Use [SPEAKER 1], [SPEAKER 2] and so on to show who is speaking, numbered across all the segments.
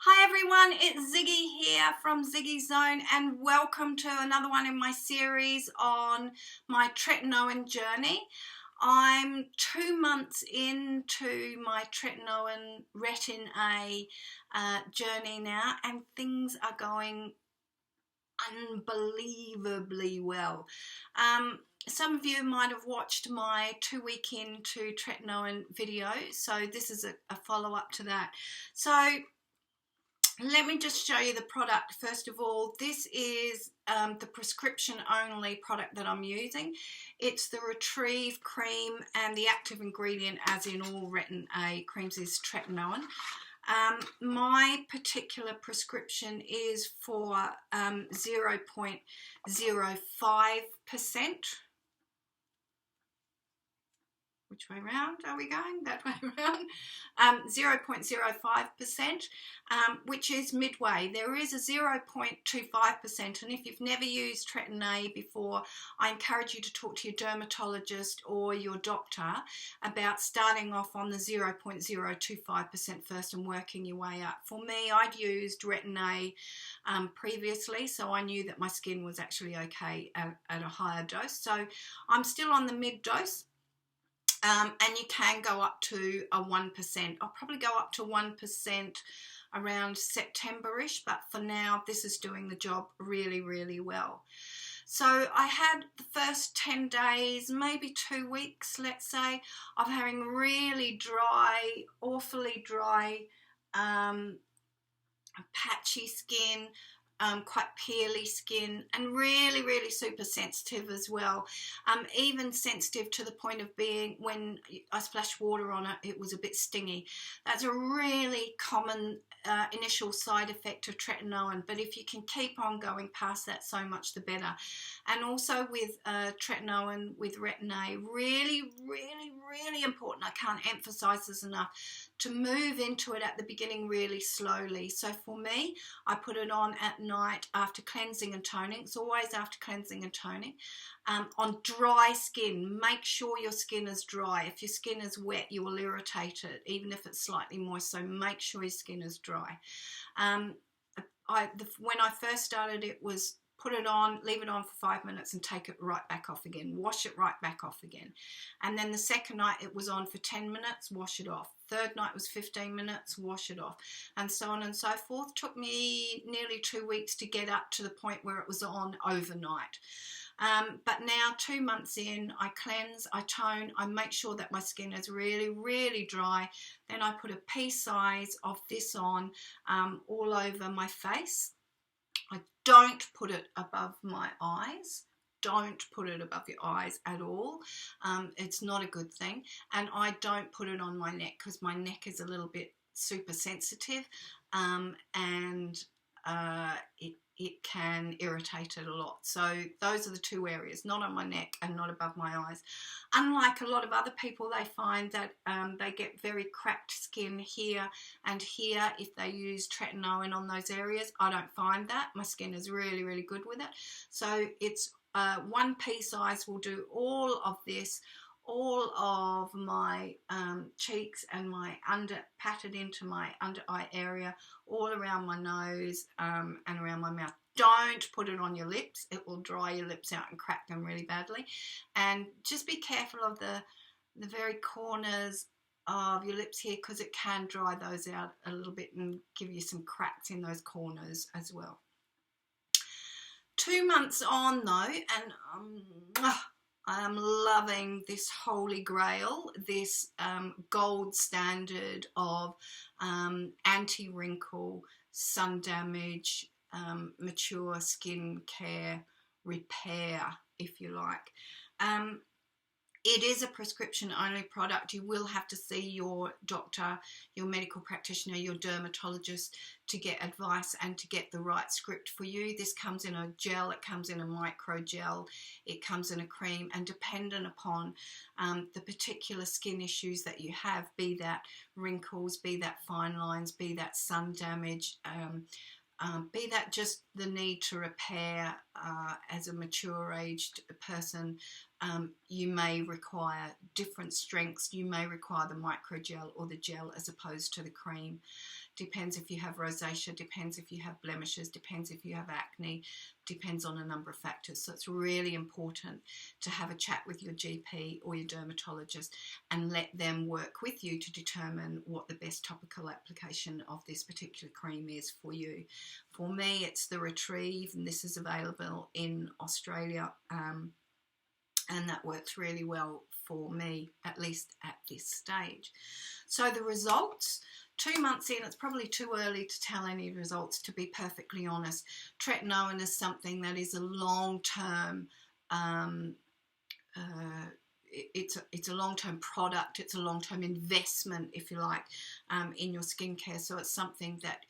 [SPEAKER 1] Hi everyone, it's Ziggy here from Ziggy Zone and welcome to another one in my series on my Tretinoin journey. I'm 2 months into my Tretinoin Retin A journey now, and things are going unbelievably well. Some of you might have watched my 2-week into Tretinoin video, so this is a follow-up to that. So let me just show you the product first of all. This is the prescription only product that I'm using. It's the Retrieve cream, and the active ingredient, as in all Retin A creams, is Tretinoin. My particular prescription is for 0.05%. Which way round are we going? That way around. 0.05%, which is midway. There is a 0.25%, and if you've never used Retin A before, I encourage you to talk to your dermatologist or your doctor about starting off on the 0.025% first and working your way up. For me, I'd used Retin A previously, so I knew that my skin was actually okay at a higher dose. So I'm still on the mid dose. And you can go up to a 1%. I'll probably go up to 1% around September-ish, but for now, this is doing the job really, really well. So I had the first 10 days, maybe 2 weeks, let's say, of having really dry, awfully dry, patchy skin, quite peely skin, and really, really super sensitive as well. Even sensitive to the point of being, when I splashed water on it, it was a bit stingy. That's a really common initial side effect of Tretinoin, but if you can keep on going past that, so much the better. And also with Tretinoin, with Retin A, really, really, really important, I can't emphasize this enough, to move into it at the beginning really slowly. So for me, I put it on at night after cleansing and toning. It's always after cleansing and toning. On dry skin, make sure your skin is dry. If your skin is wet, you will irritate it, even if it's slightly moist, so make sure your skin is dry. When I first started, it was put it on, leave it on for 5 minutes and take it right back off again, wash it right back off again. And then the second night it was on for 10 minutes, wash it off. Third night was 15 minutes, wash it off, and so on and so forth. Took me nearly 2 weeks to get up to the point where it was on overnight. But now 2 months in, I cleanse, I tone, I make sure that my skin is really, really dry. Then I put a pea size of this on all over my face. I don't put it above my eyes. Don't put it above your eyes at all. It's not a good thing. And I don't put it on my neck because my neck is a little bit super sensitive, and it can irritate it a lot. So those are the two areas, not on my neck and not above my eyes. Unlike a lot of other people, they find that they get very cracked skin here and here if they use Tretinoin on those areas. I don't find that. My skin is really, really good with it. So it's one pea size will do all of this, all of my cheeks and my patted into my under eye area, all around my nose and around my mouth. Don't put it on your lips. It will dry your lips out and crack them really badly. And just be careful of the very corners of your lips here, because it can dry those out a little bit and give you some cracks in those corners as well. 2 months on though, and I am loving this holy grail, this gold standard of anti-wrinkle, sun damage, mature skin care, repair, if you like. It is a prescription only product. You will have to see your doctor, your medical practitioner, your dermatologist to get advice and to get the right script for you. This comes in a gel, it comes in a micro gel, it comes in a cream, and dependent upon the particular skin issues that you have, be that wrinkles, be that fine lines, be that sun damage, be that just the need to repair as a mature aged person, you may require different strengths. You may require the microgel or the gel as opposed to the cream. Depends if you have rosacea, depends if you have blemishes, depends if you have acne, depends on a number of factors. So it's really important to have a chat with your GP or your dermatologist and let them work with you to determine what the best topical application of this particular cream is for you. For me, it's the Retrieve, and this is available in Australia, and that works really well for me, at least at this stage. So the results, 2 months in, it's probably too early to tell any results, to be perfectly honest. Tretinoin is something that is a long-term, it's a long-term product, it's a long-term investment, if you like, in your skincare. So it's something that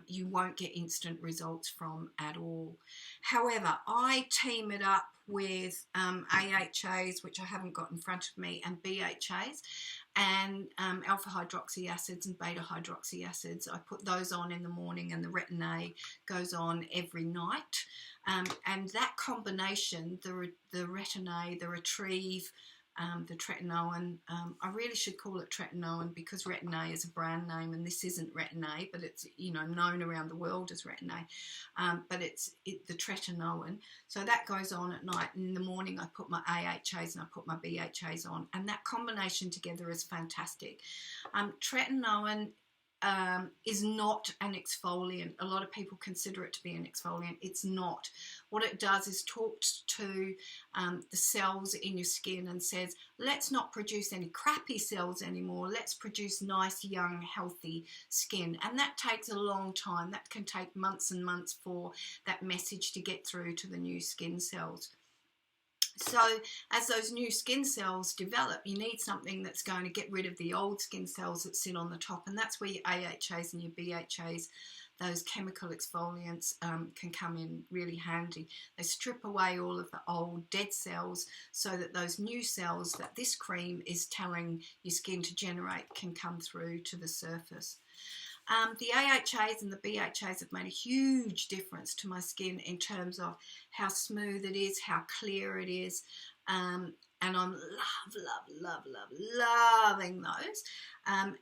[SPEAKER 1] you won't get instant results from at all. However, I team it up with AHAs, which I haven't got in front of me, and BHAs, and alpha hydroxy acids and beta hydroxy acids. I put those on in the morning, and the Retin A goes on every night. And that combination, the Retin A, the Retrieve, the Tretinoin, I really should call it Tretinoin because Retin A is a brand name, and this isn't Retin A, but it's, you know, known around the world as Retin A, but it's the Tretinoin. So that goes on at night, and in the morning I put my AHAs and I put my BHAs on, and that combination together is fantastic. Tretinoin is not an exfoliant. A lot of people consider it to be an exfoliant. It's not. What it does is talks to the cells in your skin and says, let's not produce any crappy cells anymore. Let's produce nice, young, healthy skin. And that takes a long time. That can take months and months for that message to get through to the new skin cells. So as those new skin cells develop, you need something that's going to get rid of the old skin cells that sit on the top, and that's where your AHAs and your BHAs, those chemical exfoliants, can come in really handy. They strip away all of the old dead cells so that those new cells that this cream is telling your skin to generate can come through to the surface. The AHAs and the BHAs have made a huge difference to my skin in terms of how smooth it is, how clear it is, and I'm loving those.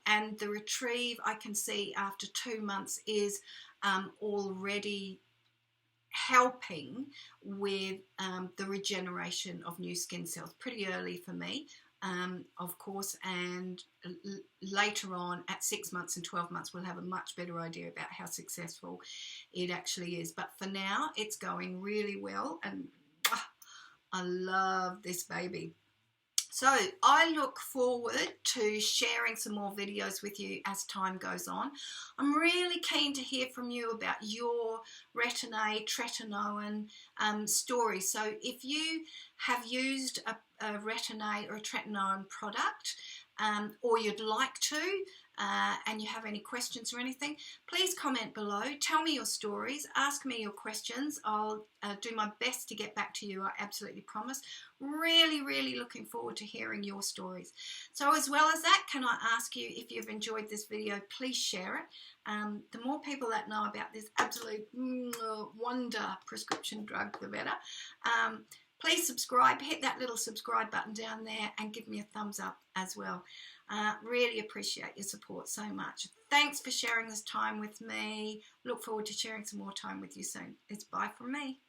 [SPEAKER 1] And the Retrieve, I can see after 2 months, is already helping with the regeneration of new skin cells. Pretty early for me. Of course, and later on at 6 months and 12 months we'll have a much better idea about how successful it actually is. But for now it's going really well, and I love this baby. So I look forward to sharing some more videos with you as time goes on. I'm really keen to hear from you about your Retin A, Tretinoin story. So if you have used a Retin A or a Tretinoin product, or you'd like to, and you have any questions or anything, please comment below. Tell me your stories, ask me your questions. I'll do my best to get back to you, I absolutely promise. Really looking forward to hearing your stories. So as well as that, can I ask you, if you've enjoyed this video, please share it. The more people that know about this absolute wonder prescription drug, the better. Please subscribe, hit that little subscribe button down there and give me a thumbs up as well. Really appreciate your support so much. Thanks for sharing this time with me. Look forward to sharing some more time with you soon. It's bye from me.